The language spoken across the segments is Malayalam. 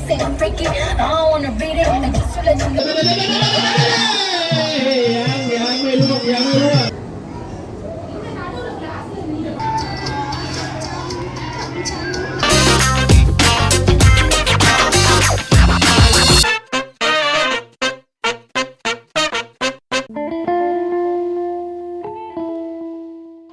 say I'm freaky. I don't wanna read it, I just feel like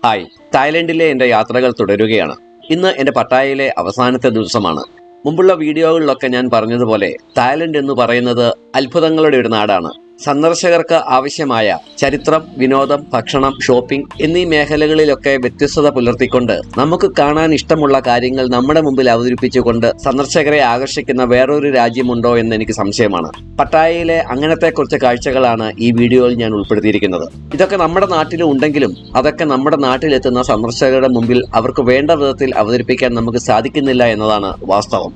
hi, തായ്ലൻഡിലെ എൻ്റെ യാത്രകൾ തുടരുകയാണ്. ഇന്ന് എൻ്റെ പട്ടായയിലെ അവസാനത്തെ ദിവസമാണ്. മുമ്പുള്ള വീഡിയോകളിലൊക്കെ ഞാൻ പറഞ്ഞതുപോലെ തായ്ലൻഡ് എന്ന് പറയുന്നത് അത്ഭുതങ്ങളുടെ ഒരു നാടാണ്. സന്ദർശകർക്ക് ആവശ്യമായ ചരിത്രം, വിനോദം, ഭക്ഷണം, ഷോപ്പിംഗ് എന്നീ മേഖലകളിലൊക്കെ വ്യത്യസ്തത പുലർത്തിക്കൊണ്ട് നമുക്ക് കാണാൻ ഇഷ്ടമുള്ള കാര്യങ്ങൾ നമ്മുടെ മുമ്പിൽ അവതരിപ്പിച്ചുകൊണ്ട് സന്ദർശകരെ ആകർഷിക്കുന്ന വേറൊരു രാജ്യമുണ്ടോ എന്ന് എനിക്ക് സംശയമാണ്. പട്ടായയിലെ അങ്ങനത്തെ കുറച്ച് കാഴ്ചകളാണ് ഈ വീഡിയോയിൽ ഞാൻ ഉൾപ്പെടുത്തിയിരിക്കുന്നത്. ഇതൊക്കെ നമ്മുടെ നാട്ടിലും ഉണ്ടെങ്കിലും അതൊക്കെ നമ്മുടെ നാട്ടിലെത്തുന്ന സന്ദർശകരുടെ മുമ്പിൽ അവർക്ക് വേണ്ട വിധത്തിൽ അവതരിപ്പിക്കാൻ നമുക്ക് സാധിക്കുന്നില്ല എന്നതാണ് വാസ്തവം.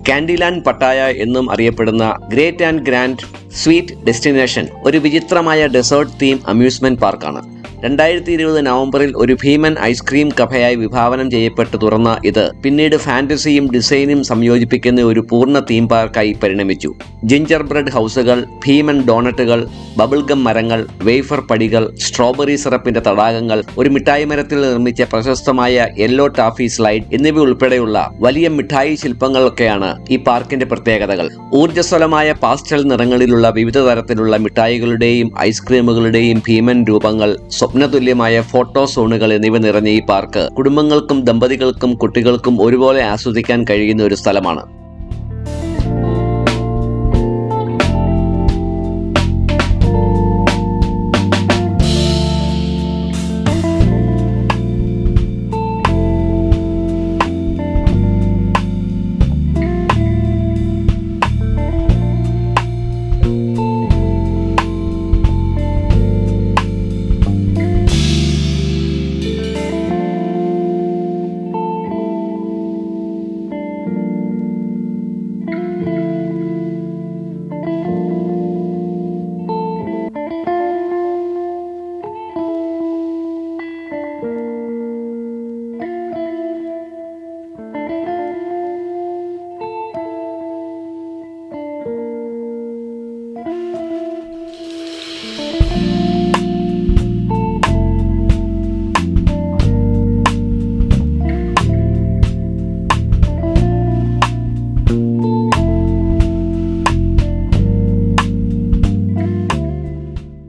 കാൻഡിലാൻഡ് പട്ടായ എന്നും അറിയപ്പെടുന്ന great and grand sweet destination ഒരു വിചിത്രമായ ഡെസേർട്ട് തീം അമ്യൂസ്മെന്റ് പാർക്കാണ്. 2020 നവംബറിൽ ഒരു ഭീമൻ ഐസ്ക്രീം കഫയായി വിഭാവനം ചെയ്യപ്പെട്ട് തുറന്ന ഇത് പിന്നീട് ഫാന്റസിയും ഡിസൈനും സംയോജിപ്പിക്കുന്ന ഒരു പൂർണ്ണ തീം പാർക്കായി പരിണമിച്ചു. ജിഞ്ചർ ബ്രെഡ് ഹൗസുകൾ, ഭീമൻ ഡോണറ്റുകൾ, ബബിൾഗം മരങ്ങൾ, വേഫർ പടികൾ, സ്ട്രോബെറി സിറപ്പിന്റെ തടാകങ്ങൾ, ഒരു മിഠായി മരത്തിൽ നിർമ്മിച്ച പ്രശസ്തമായ യെല്ലോ ടാഫി സ്ലൈഡ് എന്നിവ ഉൾപ്പെടെയുള്ള വലിയ മിഠായി ശില്പങ്ങളൊക്കെയാണ് ഈ പാർക്കിന്റെ പ്രത്യേകതകൾ. ഊർജ്ജസ്വലമായ പാസ്റ്റൽ നിറങ്ങളിലുള്ള വിവിധ തരത്തിലുള്ള മിഠായികളുടെയും ഐസ്ക്രീമുകളുടെയും ഭീമൻ രൂപങ്ങൾ, സ്വപ്നതുല്യമായ ഫോട്ടോ സോണുകൾ എന്നിവ നിറഞ്ഞ ഈ പാർക്ക് കുടുംബങ്ങൾക്കും ദമ്പതികൾക്കും കുട്ടികൾക്കും ഒരുപോലെ ആസ്വദിക്കാൻ കഴിയുന്ന ഒരു സ്ഥലമാണ്.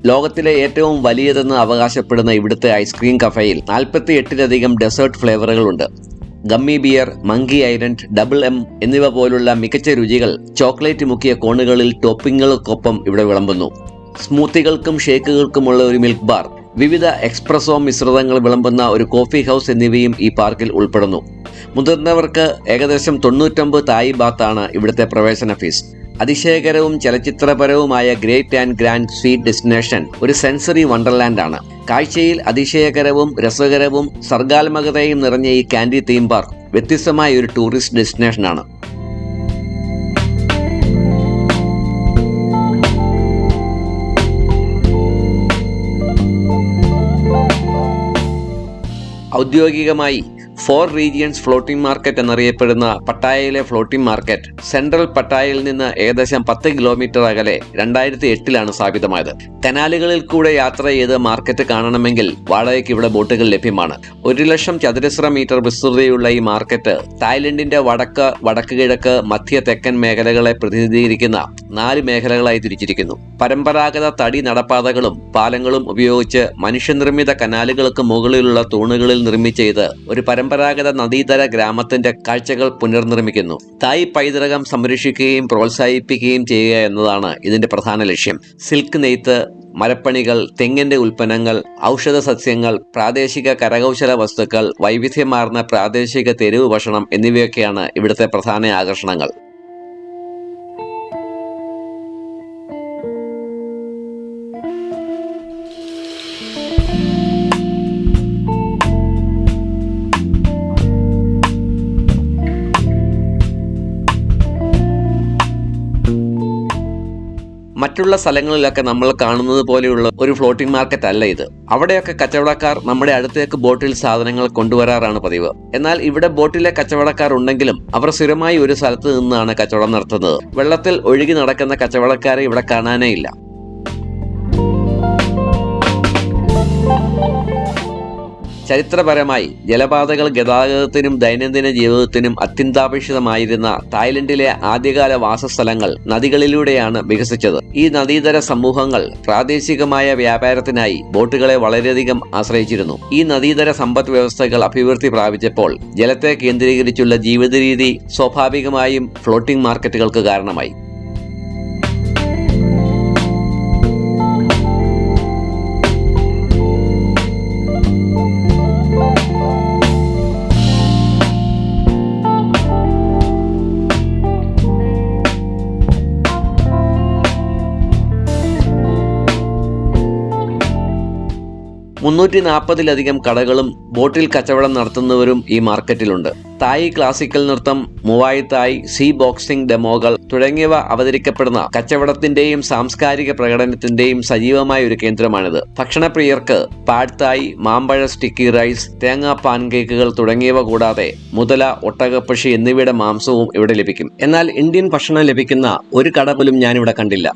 ലോകത്തിലെ ഏറ്റവും വലിയതെന്ന് അവകാശപ്പെടുന്ന ഇവിടുത്തെ ഐസ്ക്രീം കഫയിൽ 48-ലധികം ഡെസേർട്ട് ഫ്ലേവറുകളുണ്ട്. Gummy bear, monkey island, double M എന്നിവ പോലുള്ള മികച്ച രുചികൾ ചോക്ലേറ്റ് മുക്കിയ കോണുകളിൽ ടോപ്പിങ്ങുകൾക്കൊപ്പം ഇവിടെ വിളമ്പുന്നു. സ്മൂത്തികൾക്കും ഷേക്കുകൾക്കുമുള്ള ഒരു മിൽക്ക് ബാർ, വിവിധ എക്സ്പ്രസോ മിശ്രിതങ്ങൾ വിളമ്പുന്ന ഒരു കോഫി ഹൗസ് എന്നിവയും ഈ പാർക്കിൽ ഉൾപ്പെടുന്നു. മുതിർന്നവർക്ക് ഏകദേശം 99 തായ് ബാത്താണ് ഇവിടുത്തെ പ്രവേശന ഫീസ്. അതിശയകരവും ചലച്ചിത്രപരവുമായ great and grand sweet destination ഒരു സെൻസറി വണ്ടർലാൻഡ് ആണ്. കാഴ്ചയിൽ അതിശയകരവും രസകരവും സർഗാത്മകതയും നിറഞ്ഞ ഈ കാൻഡി തീം പാർക്ക് വ്യത്യസ്തമായ ഒരു ടൂറിസ്റ്റ് ഡെസ്റ്റിനേഷനാണ്. ഔദ്യോഗികമായി 4 റീജിയൻസ് ഫ്ലോട്ടിംഗ് മാർക്കറ്റ് എന്നറിയപ്പെടുന്ന പട്ടായയിലെ ഫ്ലോട്ടിംഗ് മാർക്കറ്റ് സെൻട്രൽ പട്ടായയിൽ നിന്ന് ഏകദേശം 10 കിലോമീറ്റർ അകലെ 2008 സ്ഥാപിതമായത്. കനാലുകളിൽ കൂടെ യാത്ര ചെയ്ത് മാർക്കറ്റ് കാണണമെങ്കിൽ വാടകയ്ക്ക് ഇവിടെ ബോട്ടുകൾ ലഭ്യമാണ്. 1,00,000 ചതുരശ്ര മീറ്റർ വിസ്തൃതിയുള്ള ഈ മാർക്കറ്റ് തായ്ലൻഡിന്റെ വടക്ക് കിഴക്ക്, മധ്യ തെക്കൻ മേഖലകളെ പ്രതിനിധീകരിക്കുന്ന 4 മേഖലകളായി തിരിച്ചിരിക്കുന്നു. പരമ്പരാഗത തടി നടപ്പാതകളും പാലങ്ങളും ഉപയോഗിച്ച് മനുഷ്യനിർമ്മിത കനാലുകൾക്ക് മുകളിലുള്ള തൂണുകളിൽ നിർമ്മിച്ച ഇത് ഒരു പരമ്പരാഗത നദീതര ഗ്രാമത്തിന്റെ കാഴ്ചകൾ പുനർനിർമ്മിക്കുന്നു. തായ് പൈതൃകം സംരക്ഷിക്കുകയും പ്രോത്സാഹിപ്പിക്കുകയും ചെയ്യുക എന്നതാണ് ഇതിന്റെ പ്രധാന ലക്ഷ്യം. സിൽക്ക് നെയ്ത്ത്, മരപ്പണികൾ, തെങ്ങിന്റെ ഉൽപ്പന്നങ്ങൾ, ഔഷധ സസ്യങ്ങൾ, പ്രാദേശിക കരകൗശല വസ്തുക്കൾ, വൈവിധ്യമാർന്ന പ്രാദേശിക തെരുവ് ഭക്ഷണം എന്നിവയൊക്കെയാണ് ഇവിടുത്തെ പ്രധാന ആകർഷണങ്ങൾ. മറ്റുള്ള സ്ഥലങ്ങളിലൊക്കെ നമ്മൾ കാണുന്നത് പോലെയുള്ള ഒരു ഫ്ലോട്ടിംഗ് മാർക്കറ്റ് അല്ല ഇത്. അവിടെയൊക്കെ കച്ചവടക്കാർ നമ്മുടെ അടുത്തേക്ക് ബോട്ടിൽ സാധനങ്ങൾ കൊണ്ടുവരാറാണ് പതിവ്. എന്നാൽ ഇവിടെ ബോട്ടിലെ കച്ചവടക്കാർ ഉണ്ടെങ്കിലും അവർ സ്ഥിരമായി ഒരു സ്ഥലത്ത് നിന്നാണ് കച്ചവടം നടത്തുന്നത്. വെള്ളത്തിൽ ഒഴുകി നടക്കുന്ന കച്ചവടക്കാരെ ഇവിടെ കാണാനേ ഇല്ല. ചരിത്രപരമായി ജലപാതകൾ ഗതാഗതത്തിനും ദൈനംദിന ജീവിതത്തിനും അത്യന്താപേക്ഷിതമായിരുന്ന തായ്ലൻഡിലെ ആദ്യകാല വാസസ്ഥലങ്ങൾ നദികളിലൂടെയാണ് വികസിച്ചത്. ഈ നദീതര സമൂഹങ്ങൾ പ്രാദേശികമായ വ്യാപാരത്തിനായി ബോട്ടുകളെ വളരെയധികം ആശ്രയിച്ചിരുന്നു. ഈ നദീതര സമ്പദ് വ്യവസ്ഥകൾ അഭിവൃദ്ധി പ്രാപിച്ചപ്പോൾ ജലത്തെ കേന്ദ്രീകരിച്ചുള്ള ജീവിതരീതി സ്വാഭാവികമായും ഫ്ലോട്ടിംഗ് മാർക്കറ്റുകൾക്ക് കാരണമായി. +340 കടകളും ബോട്ടിൽ കച്ചവടം നടത്തുന്നവരും ഈ മാർക്കറ്റിലുണ്ട്. തായ് ക്ലാസിക്കൽ നൃത്തം, മുവായ് തായ്, സീ ബോക്സിംഗ് ഡെമോകൾ തുടങ്ങിയവ അവതരിക്കപ്പെടുന്ന കച്ചവടത്തിന്റെയും സാംസ്കാരിക പ്രകടനത്തിന്റെയും സജീവമായ ഒരു കേന്ദ്രമാണിത്. ഭക്ഷണപ്രിയർക്ക് പാഡ് തായ്, മാമ്പഴ സ്റ്റിക്കി റൈസ്, തേങ്ങാ പാൻകേക്കുകൾ തുടങ്ങിയവ കൂടാതെ മുതല, ഒട്ടകപ്പക്ഷി എന്നിവയുടെ മാംസവും ഇവിടെ ലഭിക്കും. എന്നാൽ ഇന്ത്യൻ ഭക്ഷണം ലഭിക്കുന്ന ഒരു കട പോലും ഞാനിവിടെ കണ്ടില്ല.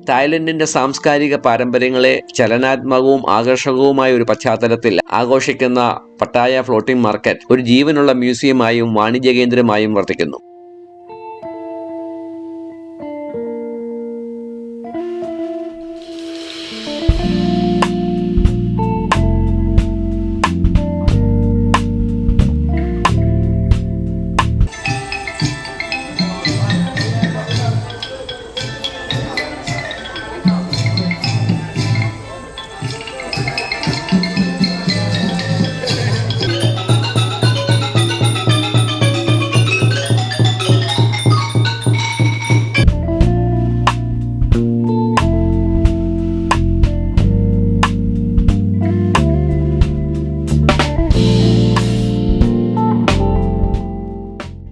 തായ്ലൻഡിന്റെ സാംസ്കാരിക പാരമ്പര്യങ്ങളെ ചലനാത്മകവും ആകർഷകവുമായ ഒരു പശ്ചാത്തലത്തിൽ ആഘോഷിക്കുന്ന പട്ടായ ഫ്ലോട്ടിംഗ് മാർക്കറ്റ് ഒരു ജീവനുള്ള മ്യൂസിയമായും വാണിജ്യ കേന്ദ്രമായും വർത്തിക്കുന്നു.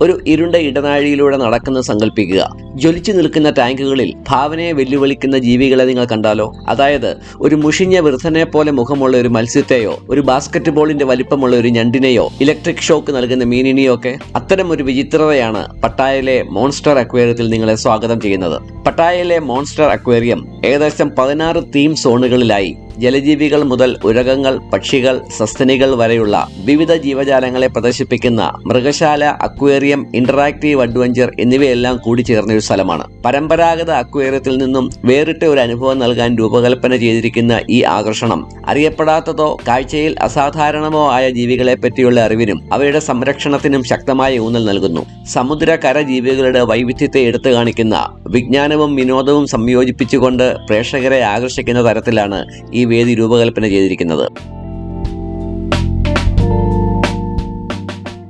ഒരു ഇരുണ്ട ഇടനാഴിയിലൂടെ നടക്കുന്നത് സങ്കല്പിക്കുക. ജ്വലിച്ചു നിൽക്കുന്ന ടാങ്കുകളിൽ ഭാവനയെ വെല്ലുവിളിക്കുന്ന ജീവികളെ നിങ്ങൾ കണ്ടാലോ? അതായത് ഒരു മുഷിഞ്ഞ വൃദ്ധനെ പോലെ മുഖമുള്ള ഒരു മത്സ്യത്തെയോ, ഒരു ബാസ്കറ്റ് ബോളിന്റെ വലിപ്പമുള്ള ഒരു ഞണ്ടിനെയോ, ഇലക്ട്രിക് ഷോക്ക് നൽകുന്ന മീനിനെയോ ഒക്കെ. അത്തരം ഒരു വിചിത്രതയാണ് പട്ടായയിലെ മോൺസ്റ്റർ അക്വേറിയത്തിൽ നിങ്ങളെ സ്വാഗതം ചെയ്യുന്നത്. പട്ടായയിലെ മോൺസ്റ്റർ അക്വേറിയം ഏകദേശം 16 തീം സോണുകളിലായി ജലജീവികൾ മുതൽ ഉരകങ്ങൾ, പക്ഷികൾ, സസ്തനികൾ വരെയുള്ള വിവിധ ജീവജാലങ്ങളെ പ്രദർശിപ്പിക്കുന്ന മൃഗശാല, അക്വേറിയം, ഇന്ററാക്റ്റീവ് അഡ്വഞ്ചർ എന്നിവയെല്ലാം കൂടി ചേർന്ന ഒരു സ്ഥലമാണ്. പരമ്പരാഗത അക്വേറിയത്തിൽ നിന്നും വേറിട്ട ഒരു അനുഭവം നൽകാൻ രൂപകൽപ്പന ചെയ്തിരിക്കുന്ന ഈ ആകർഷണം അറിയപ്പെടാത്തതോ കാഴ്ചയിൽ അസാധാരണമോ ആയ ജീവികളെ പറ്റിയുള്ള അറിവിനും അവയുടെ സംരക്ഷണത്തിനും ശക്തമായ ഊന്നൽ നൽകുന്നു. സമുദ്ര കര ജീവികളുടെ വൈവിധ്യത്തെ എടുത്തു കാണിക്കുന്ന വിജ്ഞാനവും വിനോദവും സംയോജിപ്പിച്ചുകൊണ്ട് പ്രേക്ഷകരെ ആകർഷിക്കുന്ന തരത്തിലാണ് ഈ വേദി രൂപകൽപ്പന ചെയ്തിരിക്കുന്നത്.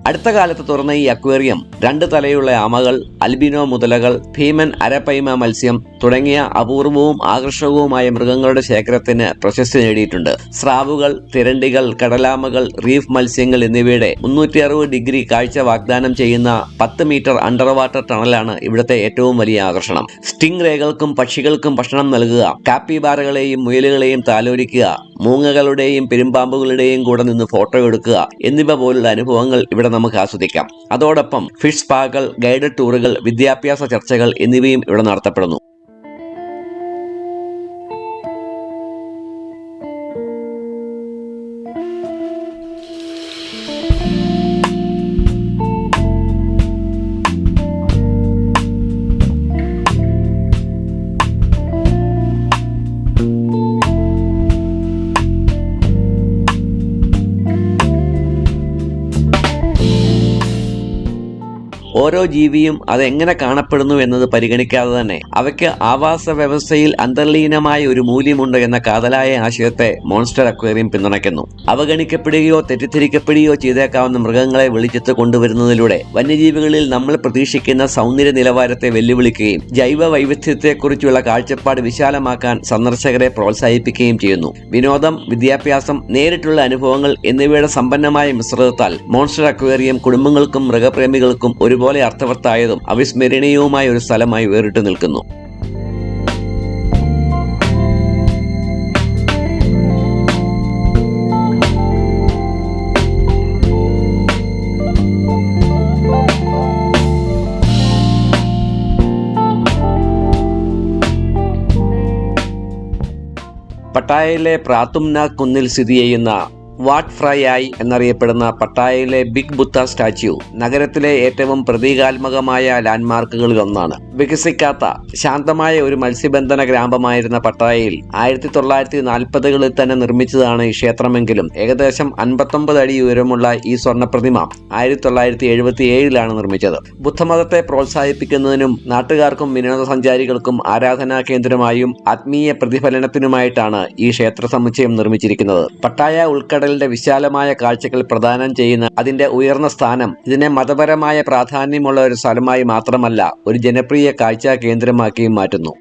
അടുത്ത കാലത്ത് തുറന്ന ഈ അക്വേറിയം 2 തലയുള്ള ആമകൾ, അൽബിനോ മുതലകൾ, ഭീമൻ അരപ്പൈമ മത്സ്യം തുടങ്ങിയ അപൂർവവും ആകർഷകവുമായ മൃഗങ്ങളുടെ ശേഖരത്തിന് പ്രശസ്തി നേടിയിട്ടുണ്ട്. സ്രാവുകൾ, തിരണ്ടികൾ, കടലാമകൾ, റീഫ് മത്സ്യങ്ങൾ എന്നിവയുടെ 360 ഡിഗ്രി കാഴ്ച വാഗ്ദാനം ചെയ്യുന്ന 10 മീറ്റർ അണ്ടർ വാട്ടർ ടണലാണ് ഇവിടുത്തെ ഏറ്റവും വലിയ ആകർഷണം. സ്റ്റിംഗ് റേകൾക്കും പക്ഷികൾക്കും ഭക്ഷണം നൽകുക, കാപ്പിബാറകളെയും മുയലുകളെയും താലോലിക്കുക, മൂങ്ങകളുടെയും പെരുമ്പാമ്പുകളുടെയും കൂടെ നിന്ന് ഫോട്ടോ എടുക്കുക എന്നിവ പോലുള്ള അനുഭവങ്ങൾ ഇവിടെ നമുക്ക് ആസ്വദിക്കാം. അതോടൊപ്പം ഫിഷ് സ്പാകൾ, ഗൈഡഡ് ടൂറുകൾ, വിദ്യാഭ്യാസ ചർച്ചകൾ എന്നിവയും ഇവിടെ നടത്തപ്പെടുന്നു. ഓരോ ജീവിയും അതെങ്ങനെ കാണപ്പെടുന്നു എന്നത് പരിഗണിക്കാതെ തന്നെ അവയ്ക്ക് ആവാസ വ്യവസ്ഥയിൽ അന്തർലീനമായ ഒരു മൂല്യമുണ്ട് എന്ന കാതലായ ആശയത്തെ മോൺസ്റ്റർ അക്വേറിയം പിന്തുണയ്ക്കുന്നു. അവഗണിക്കപ്പെടുകയോ തെറ്റിദ്ധരിക്കപ്പെടുകയോ ചെയ്തേക്കാവുന്ന മൃഗങ്ങളെ വെളിച്ചത്ത് കൊണ്ടുവരുന്നതിലൂടെ വന്യജീവികളിൽ നമ്മൾ പ്രതീക്ഷിക്കുന്ന സൗന്ദര്യ നിലവാരത്തെ വെല്ലുവിളിക്കുകയും ജൈവ വൈവിധ്യത്തെക്കുറിച്ചുള്ള കാഴ്ചപ്പാട് വിശാലമാക്കാൻ സന്ദർശകരെ പ്രോത്സാഹിപ്പിക്കുകയും ചെയ്യുന്നു. വിനോദം, വിദ്യാഭ്യാസം, നേരിട്ടുള്ള അനുഭവങ്ങൾ എന്നിവയുടെ സമ്പന്നമായ മിശ്രിതത്താൽ മോൺസ്റ്റർ അക്വേറിയം കുടുംബങ്ങൾക്കും മൃഗപ്രേമികൾക്കും ഒരുപോലെ അതുപോലെ അർത്ഥവത്തായതും അവിസ്മരണീയവുമായ ഒരു സ്ഥലമായി വേറിട്ട് നിൽക്കുന്നു. പട്ടായയിലെ പ്രാത്തുംന കുന്നിൽ സ്ഥിതി ചെയ്യുന്ന വാട്ട് ഫ്രൈ ആയി എന്നറിയപ്പെടുന്ന പട്ടായയിലെ ബിഗ് ബുദ്ധ സ്റ്റാച്യു നഗരത്തിലെ ഏറ്റവും പ്രതീകാത്മകമായ ലാൻഡ്മാർക്കുകളിൽ ഒന്നാണ്. വികസിക്കാത്ത ശാന്തമായ ഒരു മത്സ്യബന്ധന ഗ്രാമമായിരുന്ന പട്ടായയിൽ 1940കളിൽ തന്നെ നിർമ്മിച്ചതാണ് ഈ ക്ഷേത്രമെങ്കിലും ഏകദേശം 59 അടി ഉയരമുള്ള ഈ സ്വർണ്ണപ്രതിമ 1977ലാണ് നിർമ്മിച്ചത്. ബുദ്ധമതത്തെ പ്രോത്സാഹിപ്പിക്കുന്നതിനും നാട്ടുകാർക്കും വിനോദസഞ്ചാരികൾക്കും ആരാധനാ കേന്ദ്രമായും ആത്മീയ പ്രതിഫലനത്തിനുമായിട്ടാണ് ഈ ക്ഷേത്ര സമുച്ചയം നിർമ്മിച്ചിരിക്കുന്നത്. പട്ടായ ഉൾക്കടലിന്റെ വിശാലമായ കാഴ്ചകൾ പ്രദാനം ചെയ്യുന്ന അതിന്റെ ഉയർന്ന സ്ഥാനം ഇതിനെ മതപരമായ പ്രാധാന്യമുള്ള ഒരു സ്ഥലമായി മാത്രമല്ല ഒരു ജനപ്രിയ കാഴ്ചാ കേന്ദ്രമാക്കിയും മാറ്റുന്നു.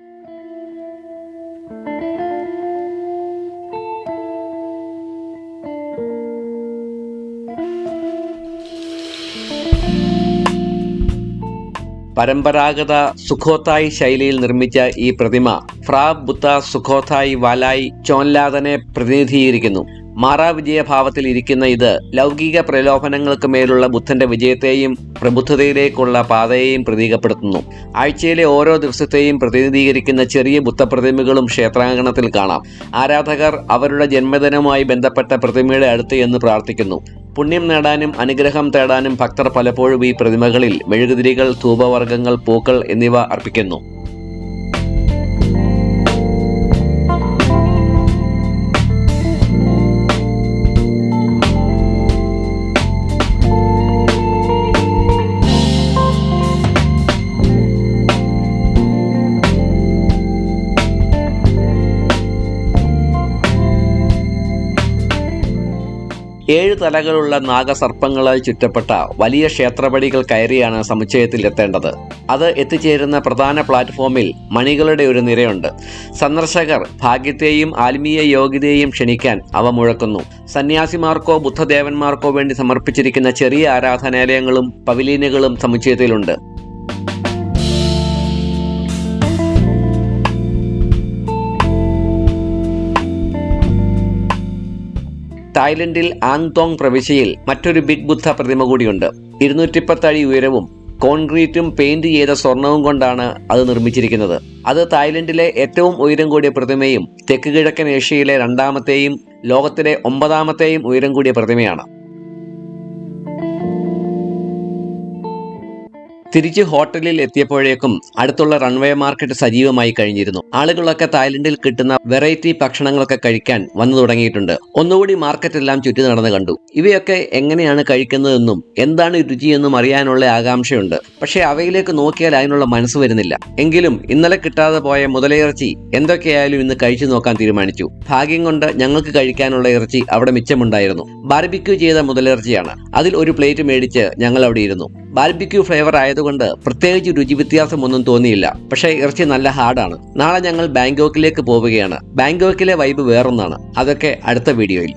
പരമ്പരാഗത സുഖോത്തായി ശൈലിയിൽ നിർമ്മിച്ച ഈ പ്രതിമ ഫ്രാ ബുദ്ധ സുഖോത്തായി വാലായി ചോൻലാദനെ പ്രതിനിധീകരിക്കുന്നു. മാറാവിജയഭാവത്തിൽ ഇരിക്കുന്ന ഇത് ലൗകിക പ്രലോഭനങ്ങൾക്ക് മേലുള്ള ബുദ്ധന്റെ വിജയത്തെയും പ്രബുദ്ധതയിലേക്കുള്ള പാതയെയും പ്രതീകപ്പെടുത്തുന്നു. ആഴ്ചയിലെ ഓരോ ദിവസത്തെയും പ്രതിനിധീകരിക്കുന്ന ചെറിയ ബുദ്ധപ്രതിമകളും ക്ഷേത്രാങ്കണത്തിൽ കാണാം. ആരാധകർ അവരുടെ ജന്മദിനവുമായി ബന്ധപ്പെട്ട പ്രതിമയുടെ അടുത്ത് എന്ന് പ്രാർത്ഥിക്കുന്നു. പുണ്യം നേടാനും അനുഗ്രഹം തേടാനും ഭക്തർ പലപ്പോഴും ഈ പ്രതിമകളിൽ മെഴുകുതിരികൾ, ധൂപവർഗ്ഗങ്ങൾ, പൂക്കൾ എന്നിവ അർപ്പിക്കുന്നു. ഏഴ് തലകളുള്ള നാഗസർപ്പങ്ങളാൽ ചുറ്റപ്പെട്ട വലിയ ക്ഷേത്രപടികൾ കയറിയാണ് സമുച്ചയത്തിൽ എത്തേണ്ടത്. അത് എത്തിച്ചേരുന്ന പ്രധാന പ്ലാറ്റ്ഫോമിൽ മണികളുടെ ഒരു നിരയുണ്ട്. സന്ദർശകർ ഭാഗ്യത്തെയും ആത്മീയ യോഗ്യതയെയും ക്ഷണിക്കാൻ അവ മുഴക്കുന്നു. സന്യാസിമാർക്കോ ബുദ്ധദേവന്മാർക്കോ വേണ്ടി സമർപ്പിച്ചിരിക്കുന്ന ചെറിയ ആരാധനാലയങ്ങളും പവിലിയനുകളും സമുച്ചയത്തിലുണ്ട്. തായ്ലൻഡിൽ ആങ്തോങ് പ്രവിശ്യയിൽ മറ്റൊരു ബിഗ് ബുദ്ധ പ്രതിമ കൂടിയുണ്ട്. 210 അടി ഉയരവും കോൺക്രീറ്റും പെയിന്റ് ചെയ്ത സ്വർണവും കൊണ്ടാണ് അത് നിർമ്മിച്ചിരിക്കുന്നത്. അത് തായ്ലൻഡിലെ ഏറ്റവും ഉയരം കൂടിയ പ്രതിമയും തെക്ക് കിഴക്കൻ ഏഷ്യയിലെ 2ാമത്തെയും ലോകത്തിലെ 9ാമത്തെയും ഉയരം കൂടിയ പ്രതിമയാണ്. തിരിച്ച് ഹോട്ടലിൽ എത്തിയപ്പോഴേക്കും അടുത്തുള്ള റൺവേ മാർക്കറ്റ് സജീവമായി കഴിഞ്ഞിരുന്നു. ആളുകളൊക്കെ തായ്ലൻഡിൽ കിട്ടുന്ന വെറൈറ്റി ഭക്ഷണങ്ങളൊക്കെ കഴിക്കാൻ വന്നു തുടങ്ങിയിട്ടുണ്ട്. ഒന്നുകൂടി മാർക്കറ്റെല്ലാം ചുറ്റി നടന്ന് കണ്ടു. ഇവയൊക്കെ എങ്ങനെയാണ് കഴിക്കുന്നതെന്നും എന്താണ് രുചിയെന്നും അറിയാനുള്ള ആകാംക്ഷയുണ്ട്. പക്ഷേ അവയിലേക്ക് നോക്കിയാൽ അതിനുള്ള മനസ്സ് വരുന്നില്ല. എങ്കിലും ഇന്നലെ കിട്ടാതെ പോയ മുതലയിറച്ചി എന്തൊക്കെയായാലും ഇന്ന് കഴിച്ചു നോക്കാൻ തീരുമാനിച്ചു. ഭാഗ്യം കൊണ്ട് ഞങ്ങൾക്ക് കഴിക്കാനുള്ള ഇറച്ചി അവിടെ മിച്ചമുണ്ടായിരുന്നു. ബാർബിക്യൂ ചെയ്ത മുതലിറച്ചിയാണ്. അതിൽ ഒരു പ്ലേറ്റ് മേടിച്ച് ഞങ്ങൾ അവിടെ ഇരുന്നു. ബാർബിക്യൂ ഫ്ലേവർ ആയതുകൊണ്ട് പ്രത്യേകിച്ച് രുചി വ്യത്യാസമൊന്നും തോന്നിയില്ല. പക്ഷേ ഇറച്ചി നല്ല ഹാർഡാണ്. നാളെ ഞങ്ങൾ ബാങ്കോക്കിലേക്ക് പോവുകയാണ്. ബാങ്കോക്കിലെ വൈബ് വേറൊന്നാണ്. അതൊക്കെ അടുത്ത വീഡിയോയിൽ.